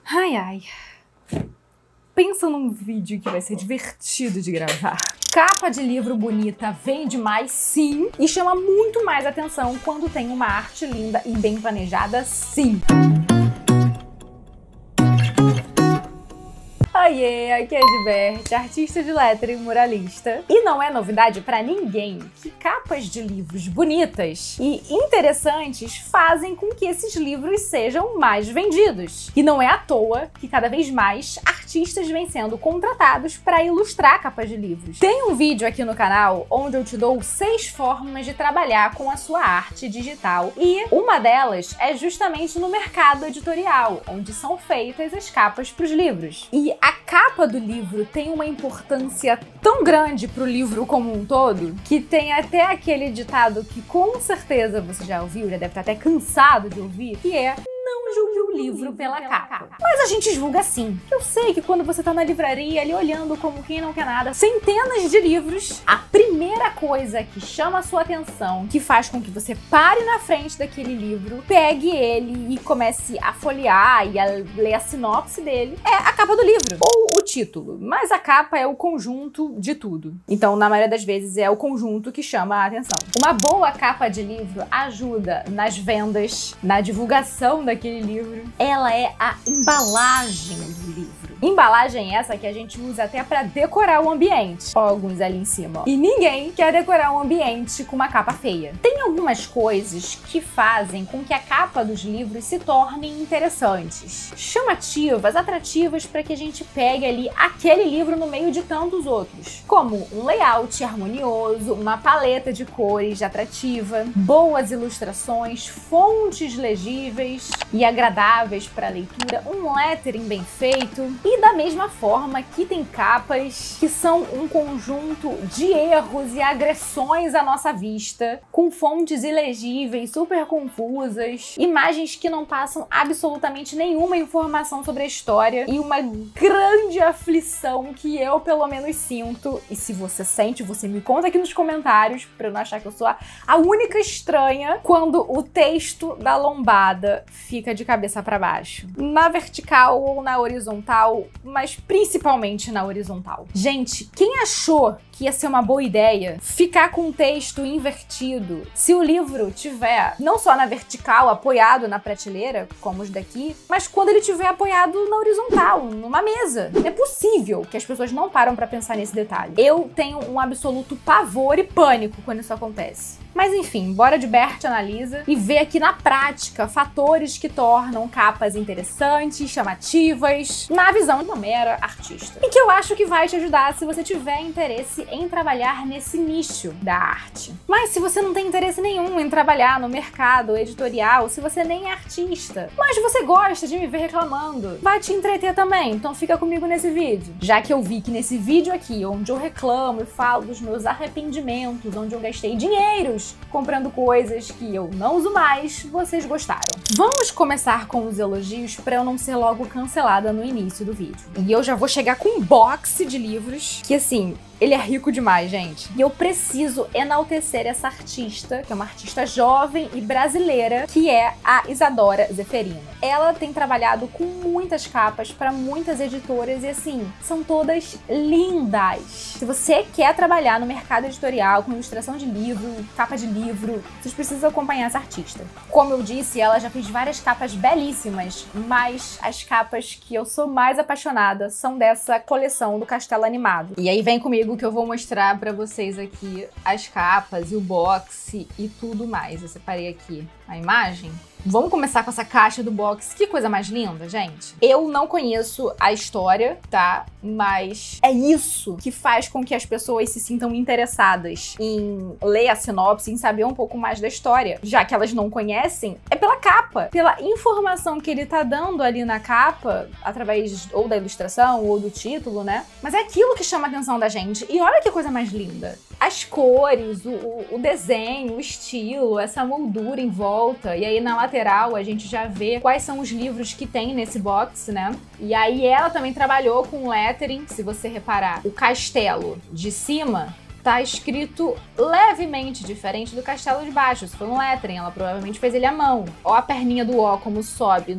Ai, ai. Pensa num vídeo que vai ser divertido de gravar. Capa de livro bonita vende mais, sim, e chama muito mais atenção quando tem uma arte linda e bem planejada, sim. Oiê, aqui é a Giberte, artista de letra e muralista. E não é novidade pra ninguém que capas de livros bonitas e interessantes fazem com que esses livros sejam mais vendidos. E não é à toa que cada vez mais artistas vêm sendo contratados para ilustrar capas de livros. Tem um vídeo aqui no canal onde eu te dou 6 formas de trabalhar com a sua arte digital e uma delas é justamente no mercado editorial, onde são feitas as capas para os livros. E a capa do livro tem uma importância tão grande para o livro como um todo, que tem até aquele ditado que com certeza você já ouviu, já deve estar até cansado de ouvir, que é: não julgue o livro pela capa. Mas a gente julga sim. Eu sei que quando você tá na livraria ali olhando como quem não quer nada, centenas de livros, a primeira coisa que chama a sua atenção, que faz com que você pare na frente daquele livro, pegue ele e comece a folhear e a ler a sinopse dele, é a capa do livro. Ou o título. Mas a capa é o conjunto de tudo. Então, na maioria das vezes, é o conjunto que chama a atenção. Uma boa capa de livro ajuda nas vendas, na divulgação daquele livro. Ela é a embalagem do livro. Embalagem essa que a gente usa até para decorar o ambiente. Ó, alguns ali em cima, ó. E ninguém quer decorar um ambiente com uma capa feia. Tem algumas coisas que fazem com que a capa dos livros se tornem interessantes, chamativas, atrativas, para que a gente pegue ali aquele livro no meio de tantos outros. Como um layout harmonioso, uma paleta de cores atrativa, boas ilustrações, fontes legíveis e agradáveis para a leitura, um lettering bem feito. E da mesma forma que tem capas que são um conjunto de erros e agressões à nossa vista, com fontes ilegíveis, super confusas, imagens que não passam absolutamente nenhuma informação sobre a história e uma grande aflição que eu pelo menos sinto. E se você sente, você me conta aqui nos comentários pra eu não achar que eu sou a única estranha quando o texto da lombada fica de cabeça pra baixo. Na vertical ou na horizontal, mas principalmente na horizontal. Gente, quem achou que ia ser uma boa ideia ficar com o texto invertido se o livro tiver não só na vertical, apoiado na prateleira, como os daqui, mas quando ele tiver apoiado na horizontal, numa mesa? É possível que as pessoas não param pra pensar nesse detalhe. Eu tenho um absoluto pavor e pânico quando isso acontece. Mas enfim, bora de Bert analisa e vê aqui na prática fatores que tornam capas interessantes, chamativas, na visão de uma mera artista. E que eu acho que vai te ajudar se você tiver interesse em trabalhar nesse nicho da arte. Mas se você não tem interesse nenhum em trabalhar no mercado editorial, se você nem é artista, mas você gosta de me ver reclamando, vai te entreter também, então fica comigo nesse vídeo. Já que eu vi que nesse vídeo aqui, onde eu reclamo e falo dos meus arrependimentos, onde eu gastei dinheiros comprando coisas que eu não uso mais, vocês gostaram. Vamos começar com os elogios para eu não ser logo cancelada no início do vídeo. E eu já vou chegar com um box de livros que, assim, ele é rico demais, gente. E eu preciso enaltecer essa artista, que é uma artista jovem e brasileira, que é a Isadora Zeferino. Ela tem trabalhado com muitas capas para muitas editoras e, assim, são todas lindas. Se você quer trabalhar no mercado editorial com ilustração de livro, capa de livro, vocês precisam acompanhar essa artista. Como eu disse, ela já fez várias capas belíssimas, mas as capas que eu sou mais apaixonada são dessa coleção do Castelo Animado. E aí vem comigo que eu vou mostrar pra vocês aqui as capas e o box e tudo mais. Eu separei aqui a imagem. Vamos começar com essa caixa do box. Que coisa mais linda, gente. Eu não conheço a história, tá? Mas é isso que faz com que as pessoas se sintam interessadas em ler a sinopse, em saber um pouco mais da história. Já que elas não conhecem, é pela capa. Pela informação que ele tá dando ali na capa, através ou da ilustração ou do título, né? Mas é aquilo que chama a atenção da gente. E olha que coisa mais linda. As cores, o desenho, o estilo, essa moldura em volta. E aí na lateral a gente já vê quais são os livros que tem nesse box, né? E aí ela também trabalhou com lettering. Se você reparar, o castelo de cima tá escrito levemente diferente do castelo de baixo. Isso foi um lettering, ela provavelmente fez ele à mão. Ó a perninha do O como sobe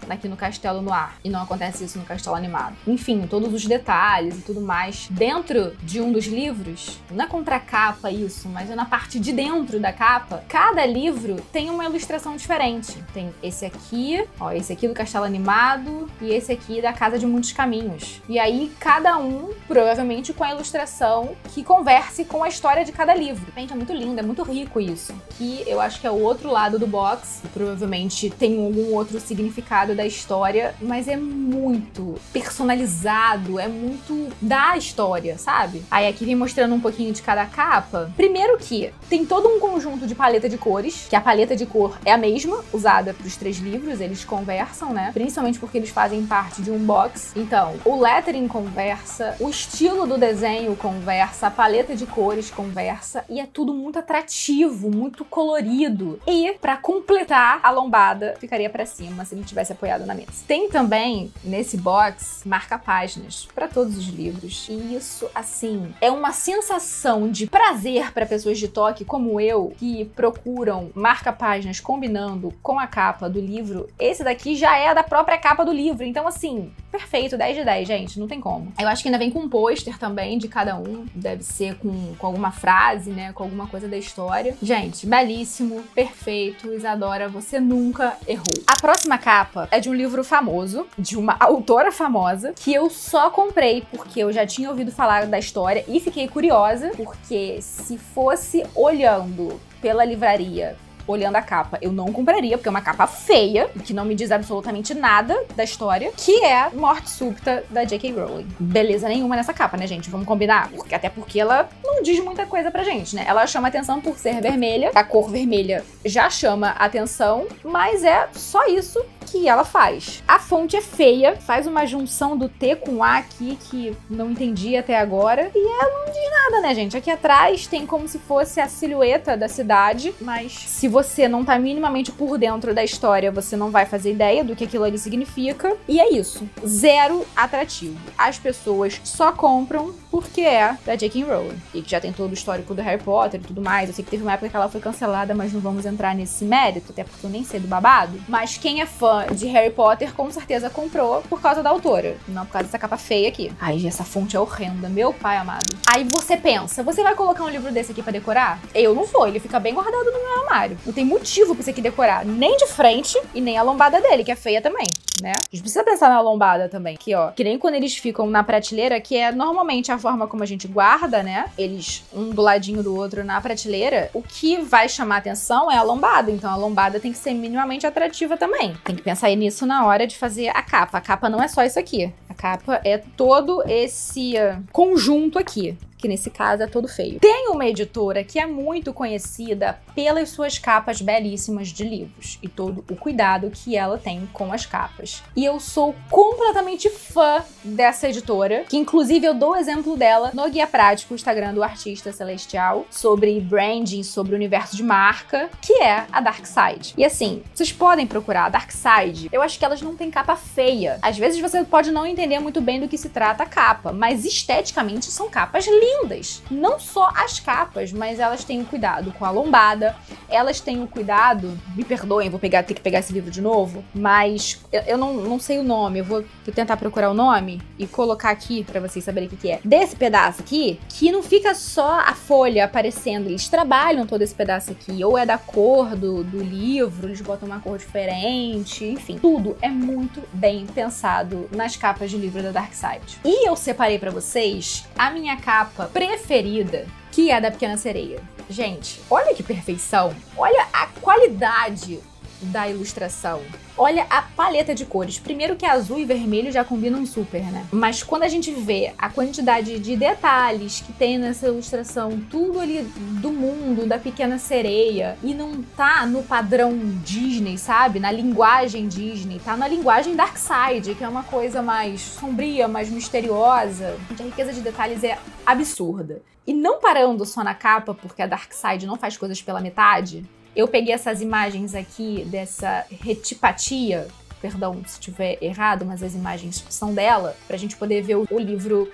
aqui no Castelo Noir, e não acontece isso no Castelo Animado. Enfim, todos os detalhes e tudo mais. Dentro de um dos livros, não é contracapa isso, mas é na parte de dentro da capa, cada livro tem uma ilustração diferente. Tem esse aqui, ó, esse aqui do Castelo Animado e esse aqui da Casa de Muitos Caminhos. E aí, cada um, provavelmente, com a ilustração que converse com a história de cada livro. Gente, é muito lindo, é muito rico isso. Que eu acho que é o outro lado do box, provavelmente tem algum outro significado da história, mas é muito personalizado, é muito da história, sabe? Aí aqui vem mostrando um pouquinho de cada capa. Primeiro que tem todo um conjunto de paleta de cores, que a paleta de cor é a mesma, usada para os 3 livros, eles conversam, né? Principalmente porque eles fazem parte de um box. Então, o lettering conversa, o estilo do desenho conversa, a paleta de cores conversa, e é tudo muito atrativo, muito colorido. E, pra completar, a lombada ficaria pra cima se ele tivesse apoiado na mesa. Tem também, nesse box, marca-páginas pra todos os livros. E isso, assim, é uma sensação de prazer pra pessoas de toque como eu, que procuram marca-páginas combinando com a capa do livro. Esse daqui já é da própria capa do livro. Então, assim, perfeito, 10 de 10, gente, não tem como. Eu acho que ainda vem com um pôster também de cada um. Deve ser com alguma frase, né, com alguma coisa da história. Gente, belíssimo, perfeito, Isadora, você nunca errou. A próxima capa é de um livro famoso, de uma autora famosa, que eu só comprei porque eu já tinha ouvido falar da história e fiquei curiosa, porque se fosse olhando pela livraria, olhando a capa, eu não compraria, porque é uma capa feia, que não me diz absolutamente nada da história, que é Morte Súbita, da J.K. Rowling. Beleza nenhuma nessa capa, né, gente? Vamos combinar? Até porque ela não diz muita coisa pra gente, né? Ela chama atenção por ser vermelha, a cor vermelha já chama atenção, mas é só isso que ela faz. A fonte é feia, faz uma junção do T com A aqui, que não entendi até agora, e ela não diz nada, né, gente? Aqui atrás tem como se fosse a silhueta da cidade, mas se você não tá minimamente por dentro da história, você não vai fazer ideia do que aquilo ali significa. E é isso. Zero atrativo. As pessoas só compram porque é da J.K. Rowling. E que já tem todo o histórico do Harry Potter e tudo mais. Eu sei que teve uma época que ela foi cancelada, mas não vamos entrar nesse mérito, até porque eu nem sei do babado. Mas quem é fã de Harry Potter, com certeza comprou por causa da autora. Não por causa dessa capa feia aqui. Ai, essa fonte é horrenda. Meu pai amado. Aí você pensa, você vai colocar um livro desse aqui pra decorar? Eu não vou. Ele fica bem guardado no meu armário. Não tem motivo pra isso aqui decorar, nem de frente e nem a lombada dele, que é feia também, né? A gente precisa pensar na lombada também, que ó, que nem quando eles ficam na prateleira, que é normalmente a forma como a gente guarda, né? Eles um do ladinho do outro na prateleira, o que vai chamar atenção é a lombada, então a lombada tem que ser minimamente atrativa também. Tem que pensar nisso na hora de fazer a capa. A capa não é só isso aqui, a capa é todo esse conjunto aqui, que nesse caso é todo feio. Tem uma editora que é muito conhecida pelas suas capas belíssimas de livros e todo o cuidado que ela tem com as capas. E eu sou completamente fã dessa editora, que inclusive eu dou o exemplo dela no Guia Prático, o Instagram do Artista Celestial, sobre branding, sobre o universo de marca, que é a Dark Side. E assim, vocês podem procurar a Dark Side, eu acho que elas não têm capa feia. Às vezes você pode não entender muito bem do que se trata a capa, mas esteticamente são capas lindas. Não só as capas, mas elas têm o cuidado com a lombada, elas têm o cuidado, me perdoem, vou ter que pegar esse livro de novo, mas eu não sei o nome, eu vou tentar procurar o nome e colocar aqui pra vocês saberem o que é. Desse pedaço aqui, que não fica só a folha aparecendo, eles trabalham todo esse pedaço aqui, ou é da cor do livro, eles botam uma cor diferente, enfim, tudo é muito bem pensado nas capas de livro da Dark Side. E eu separei pra vocês a minha capa preferida, que é a da Pequena Sereia. Gente, olha que perfeição, olha a qualidade da ilustração. Olha a paleta de cores. Primeiro que azul e vermelho já combinam super, né? Mas quando a gente vê a quantidade de detalhes que tem nessa ilustração, tudo ali do mundo da Pequena Sereia, e não tá no padrão Disney, sabe? Na linguagem Disney, tá na linguagem Darkseid, que é uma coisa mais sombria, mais misteriosa. A riqueza de detalhes é absurda. E não parando só na capa, porque a Darkseid não faz coisas pela metade, eu peguei essas imagens aqui dessa retipatia, perdão se estiver errado, mas as imagens são dela, pra gente poder ver o livro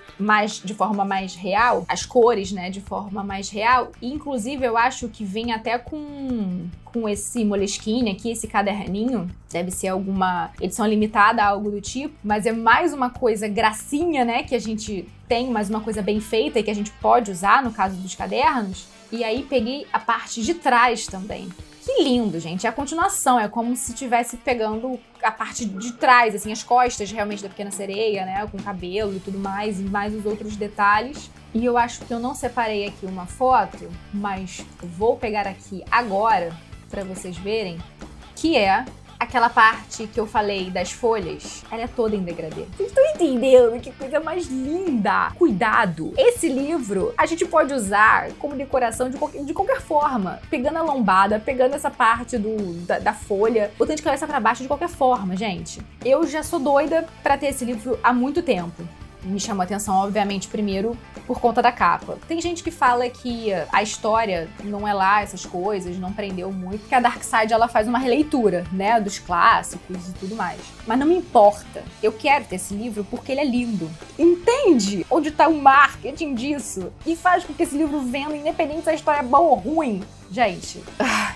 de forma mais real, as cores, né, de forma mais real. E, inclusive, eu acho que vem até com esse Moleskine aqui, esse caderninho. Deve ser alguma edição limitada, algo do tipo, mas é mais uma coisa gracinha, né, que a gente tem, mais uma coisa bem feita e que a gente pode usar no caso dos cadernos. E aí peguei a parte de trás também. Que lindo, gente. É a continuação, é como se estivesse pegando a parte de trás, assim, as costas realmente da Pequena Sereia, né, com cabelo e tudo mais, e mais os outros detalhes. E eu acho que eu não separei aqui uma foto, mas vou pegar aqui agora pra vocês verem, que é aquela parte que eu falei das folhas. Ela é toda em degradê. Vocês estão entendendo? Que coisa mais linda! Cuidado! Esse livro a gente pode usar como decoração de qualquer forma. Pegando a lombada, pegando essa parte da folha, botando de cabeça pra baixo de qualquer forma, gente. Eu já sou doida pra ter esse livro há muito tempo. Me chamou a atenção, obviamente, primeiro por conta da capa. Tem gente que fala que a história não é lá essas coisas, não prendeu muito, porque a Darkside ela faz uma releitura, né, dos clássicos e tudo mais. Mas não me importa. Eu quero ter esse livro porque ele é lindo. Entende onde tá o marketing disso? E faz com que esse livro venda, independente se a história é boa ou ruim. Gente,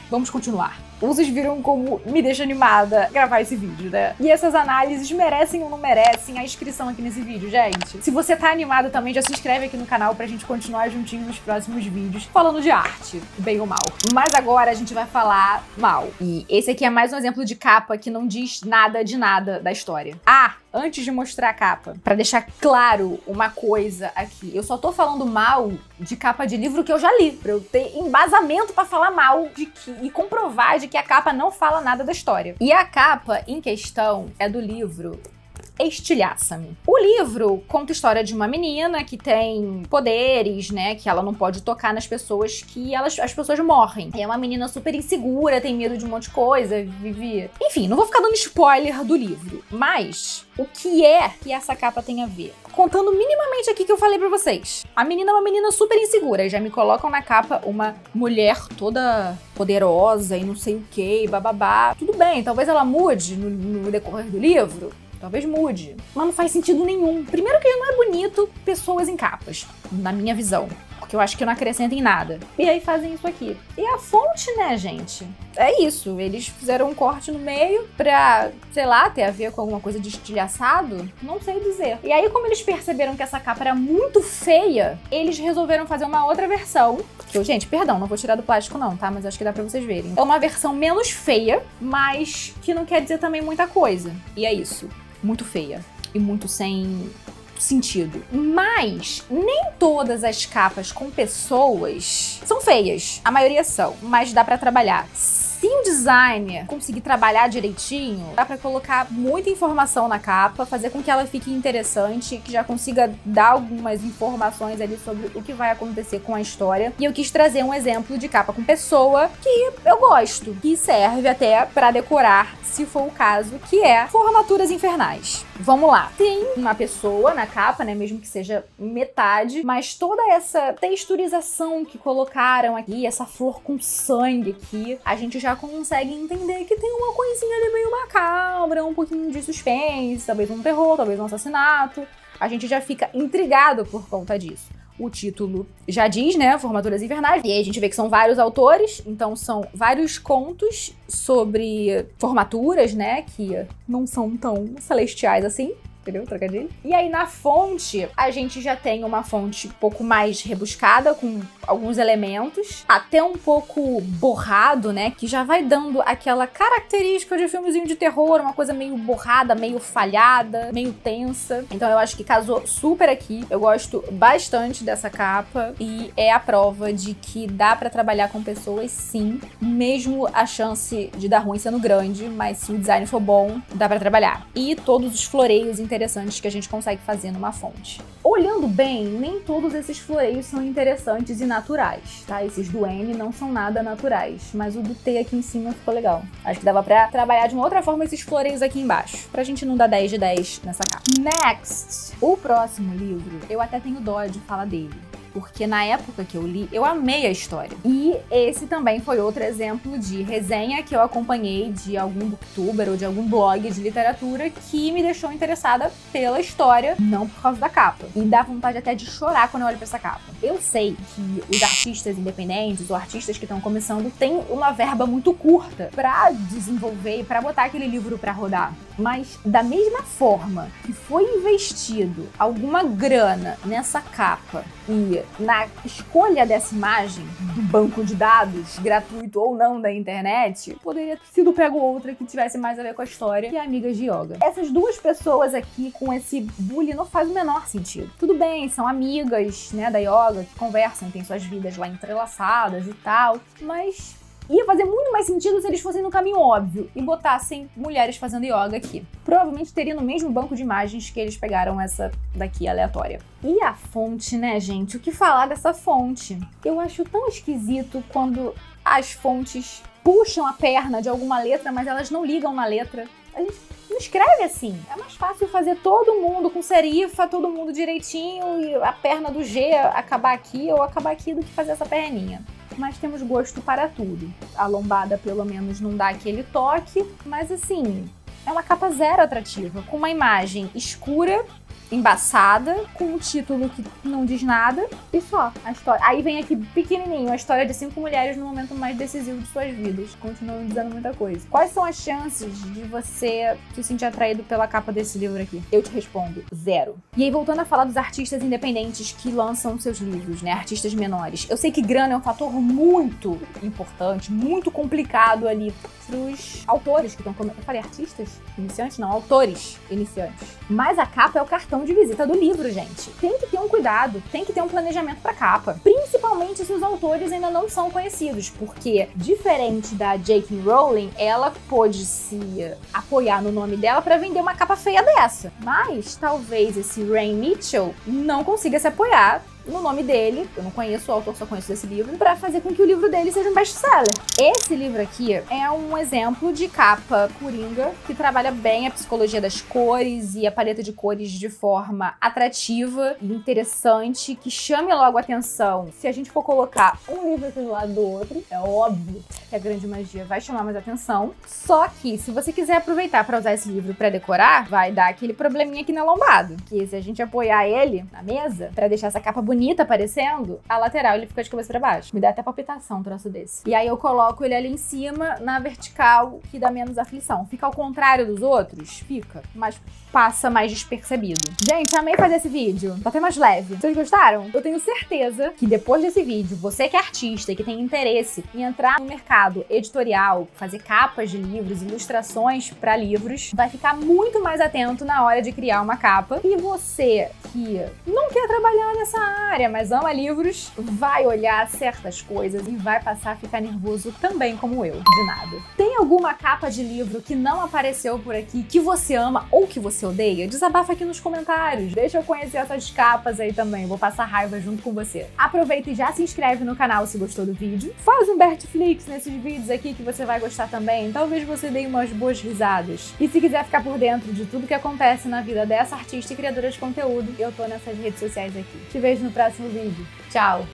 vamos continuar. Vocês viram como me deixa animada gravar esse vídeo, né? E essas análises merecem ou não merecem a inscrição aqui nesse vídeo, gente? Se você tá animado também, já se inscreve aqui no canal pra gente continuar juntinho nos próximos vídeos falando de arte, bem ou mal. Mas agora a gente vai falar mal. E esse aqui é mais um exemplo de capa que não diz nada de nada da história. Antes de mostrar a capa, pra deixar claro uma coisa aqui, eu só tô falando mal de capa de livro que eu já li, pra eu ter embasamento pra falar mal e comprovar de que a capa não fala nada da história. E a capa em questão é do livro Estilhaça-me. O livro conta a história de uma menina que tem poderes, né, que ela não pode tocar nas pessoas, que as pessoas morrem. É uma menina super insegura, tem medo de um monte de coisa, vive... Enfim, não vou ficar dando spoiler do livro, mas o que é que essa capa tem a ver? Contando minimamente aqui que eu falei pra vocês. A menina é uma menina super insegura, já me colocam na capa uma mulher toda poderosa e não sei o que, bababá. Tudo bem, talvez ela mude no decorrer do livro, talvez mude, mas não faz sentido nenhum. Primeiro que não é bonito pessoas em capas, na minha visão, porque eu acho que não acrescenta em nada. E aí fazem isso aqui. E a fonte, né, gente? É isso, eles fizeram um corte no meio pra, sei lá, ter a ver com alguma coisa de estilhaçado, não sei dizer. E aí, como eles perceberam que essa capa era muito feia, eles resolveram fazer uma outra versão. Gente, perdão, não vou tirar do plástico não, tá? Mas acho que dá pra vocês verem. É uma versão menos feia, mas que não quer dizer também muita coisa. E é isso. Muito feia e muito sem sentido. Mas nem todas as capas com pessoas são feias. A maioria são, mas dá pra trabalhar. Se o designer conseguir trabalhar direitinho, dá pra colocar muita informação na capa, fazer com que ela fique interessante, que já consiga dar algumas informações ali sobre o que vai acontecer com a história. E eu quis trazer um exemplo de capa com pessoa que eu gosto, que serve até pra decorar, se for o caso, que é Formaturas Infernais. Vamos lá. Tem uma pessoa na capa, né, mesmo que seja metade, mas toda essa texturização que colocaram aqui, essa flor com sangue aqui, a gente já consegue entender que tem uma coisinha ali meio macabra, um pouquinho de suspense, talvez um terror, talvez um assassinato. A gente já fica intrigado por conta disso. O título já diz, né, Formaturas Infernais, e aí a gente vê que são vários autores, então são vários contos sobre formaturas, né, que não são tão celestiais assim. Entendeu? Trocadilho. E aí na fonte, a gente já tem uma fonte um pouco mais rebuscada, com alguns elementos, até um pouco borrado, né? Que já vai dando aquela característica de filmezinho de terror, uma coisa meio borrada, meio falhada, meio tensa. Então eu acho que casou super aqui. Eu gosto bastante dessa capa e é a prova de que dá pra trabalhar com pessoas, sim, mesmo a chance de dar ruim sendo grande, mas se o design for bom, dá pra trabalhar. E todos os floreios interessantes que a gente consegue fazer numa fonte. Olhando bem, nem todos esses floreios são interessantes e naturais, tá? Esses do N não são nada naturais, mas o do T aqui em cima ficou legal. Acho que dava pra trabalhar de uma outra forma esses floreios aqui embaixo, pra gente não dar 10 de 10 nessa capa. Next! O próximo livro, eu até tenho dó de falar dele. porque na época que eu li, eu amei a história. E esse também foi outro exemplo de resenha que eu acompanhei de algum booktuber ou de algum blog de literatura que me deixou interessada pela história, não por causa da capa. E dá vontade até de chorar quando eu olho pra essa capa. Eu sei que os artistas independentes ou artistas que estão começando têm uma verba muito curta pra desenvolver e pra botar aquele livro pra rodar. Mas da mesma forma que foi investido alguma grana nessa capa e na escolha dessa imagem do banco de dados, gratuito ou não da internet, poderia ter sido pego outra que tivesse mais a ver com a história, que é Amigas de Yoga. Essas duas pessoas aqui com esse bullying não faz o menor sentido. Tudo bem, são amigas, né, da yoga, que conversam, têm suas vidas lá entrelaçadas e tal, mas ia fazer muito mais sentido se eles fossem no caminho óbvio e botassem mulheres fazendo yoga aqui. Provavelmente teria no mesmo banco de imagens que eles pegaram essa daqui aleatória. E a fonte, né, gente? O que falar dessa fonte? Eu acho tão esquisito quando as fontes puxam a perna de alguma letra, mas elas não ligam na letra. A gente não escreve assim. É mais fácil fazer todo mundo com serifa, todo mundo direitinho e a perna do G acabar aqui ou acabar aqui do que fazer essa perninha. Mas temos gosto para tudo. A lombada, pelo menos, não dá aquele toque, mas assim, é uma capa zero atrativa, com uma imagem escura, embaçada, com um título que não diz nada e só a história. Aí vem aqui pequenininho, a história de 5 mulheres no momento mais decisivo de suas vidas. Continuam dizendo muita coisa. Quais são as chances de você se sentir atraído pela capa desse livro aqui? Eu te respondo, 0. E aí, voltando a falar dos artistas independentes que lançam seus livros, né? Artistas menores. Eu sei que grana é um fator muito importante, muito complicado ali pros autores que estão começando. Eu falei artistas iniciantes? Não, autores iniciantes. Mas a capa é o cartão de visita do livro, gente. Tem que ter um cuidado, tem que ter um planejamento pra capa. Principalmente se os autores ainda não são conhecidos, porque, diferente da J.K. Rowling, ela pôde se apoiar no nome dela pra vender uma capa feia dessa. Mas, talvez esse Rain Mitchell não consiga se apoiar no nome dele, eu não conheço o autor, só conheço desse livro, pra fazer com que o livro dele seja um best-seller. Esse livro aqui é um exemplo de capa coringa, que trabalha bem a psicologia das cores e a paleta de cores de forma atrativa e interessante, que chame logo a atenção. Se a gente for colocar um livro aqui do lado do outro, é óbvio que a grande magia vai chamar mais atenção. Só que, se você quiser aproveitar pra usar esse livro pra decorar, vai dar aquele probleminha aqui na lombada, que se a gente apoiar ele na mesa, pra deixar essa capa bonita aparecendo, a lateral ele fica de cabeça pra baixo. Me dá até palpitação um troço desse. E aí eu coloco ele ali em cima, na vertical, que dá menos aflição. Fica ao contrário dos outros? Fica. Mas passa mais despercebido. Gente, amei fazer esse vídeo. Tá até mais leve. Vocês gostaram? Eu tenho certeza que depois desse vídeo, você que é artista e que tem interesse em entrar no mercado editorial, fazer capas de livros, ilustrações pra livros, vai ficar muito mais atento na hora de criar uma capa. E você que não quer trabalhar nessa área, mas ama livros, vai olhar certas coisas e vai passar a ficar nervoso também como eu, de nada. Tem alguma capa de livro que não apareceu por aqui, que você ama ou que você odeia? Desabafa aqui nos comentários, deixa eu conhecer essas capas aí também, vou passar raiva junto com você. Aproveita e já se inscreve no canal se gostou do vídeo, faz um Bertflix nesses vídeos aqui que você vai gostar também, talvez você dê umas boas risadas. E se quiser ficar por dentro de tudo que acontece na vida dessa artista e criadora de conteúdo, eu tô nessas redes sociais aqui. Te vejo no próximo vídeo. Tchau!